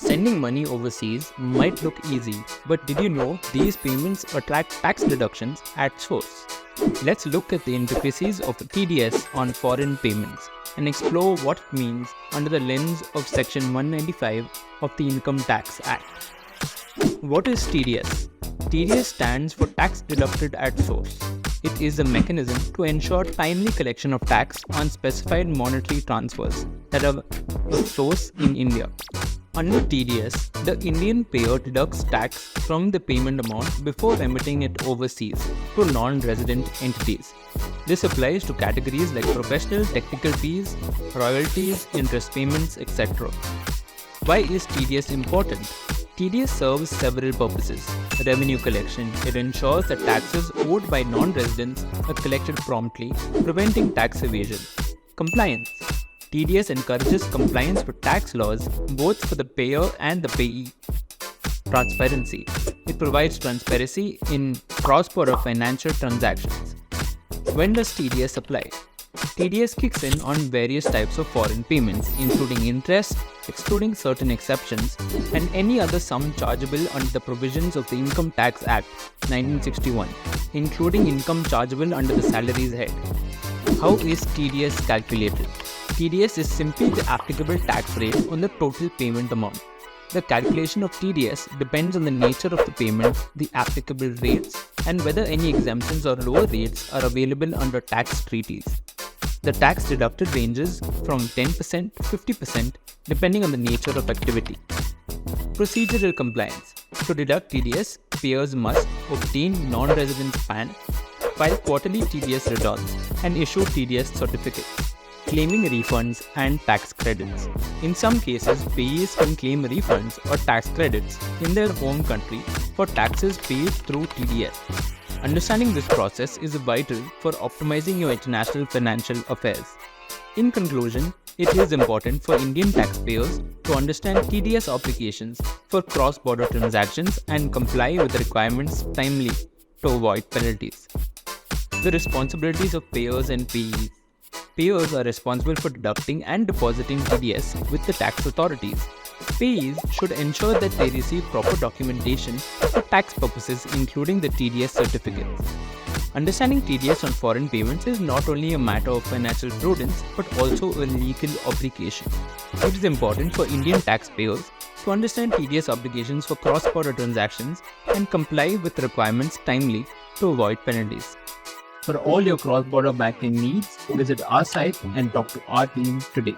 Sending money overseas might look easy, but did you know these payments attract tax deductions at source? Let's look at the intricacies of TDS on foreign payments and explore what it means under the lens of Section 195 of the Income Tax Act. What is TDS? TDS stands for Tax Deducted at Source. It is a mechanism to ensure timely collection of tax on specified monetary transfers that are of source in India. Under TDS, the Indian payer deducts tax from the payment amount before remitting it overseas to non-resident entities. This applies to categories like professional technical fees, royalties, interest payments, etc. Why is TDS important? TDS serves several purposes. Revenue collection. It ensures that taxes owed by non-residents are collected promptly, preventing tax evasion. Compliance. TDS encourages compliance with tax laws both for the payer and the payee. Transparency. It provides transparency in cross-border financial transactions. When does TDS apply? TDS kicks in on various types of foreign payments, including interest, excluding certain exceptions, and any other sum chargeable under the provisions of the Income Tax Act 1961, including income chargeable under the salaries head. How is TDS calculated? TDS is simply the applicable tax rate on the total payment amount. The calculation of TDS depends on the nature of the payment, the applicable rates, and whether any exemptions or lower rates are available under tax treaties. The tax deducted ranges from 10% to 50% depending on the nature of activity. Procedural compliance. To deduct TDS, payers must obtain non-residents' PAN, file quarterly TDS returns, and issue TDS certificates, claiming refunds and tax credits. In some cases, payees can claim refunds or tax credits in their home country for taxes paid through TDS. Understanding this process is vital for optimizing your international financial affairs. In conclusion, it is important for Indian taxpayers to understand TDS obligations for cross-border transactions and comply with the requirements timely to avoid penalties. The responsibilities of payers and payees. Payers are responsible for deducting and depositing TDS with the tax authorities. Payees should ensure that they receive proper documentation for tax purposes, including the TDS certificates. Understanding TDS on foreign payments is not only a matter of financial prudence but also a legal obligation. It is important for Indian taxpayers to understand TDS obligations for cross-border transactions and comply with requirements timely to avoid penalties. For all your cross-border banking needs, visit our site and talk to our team today.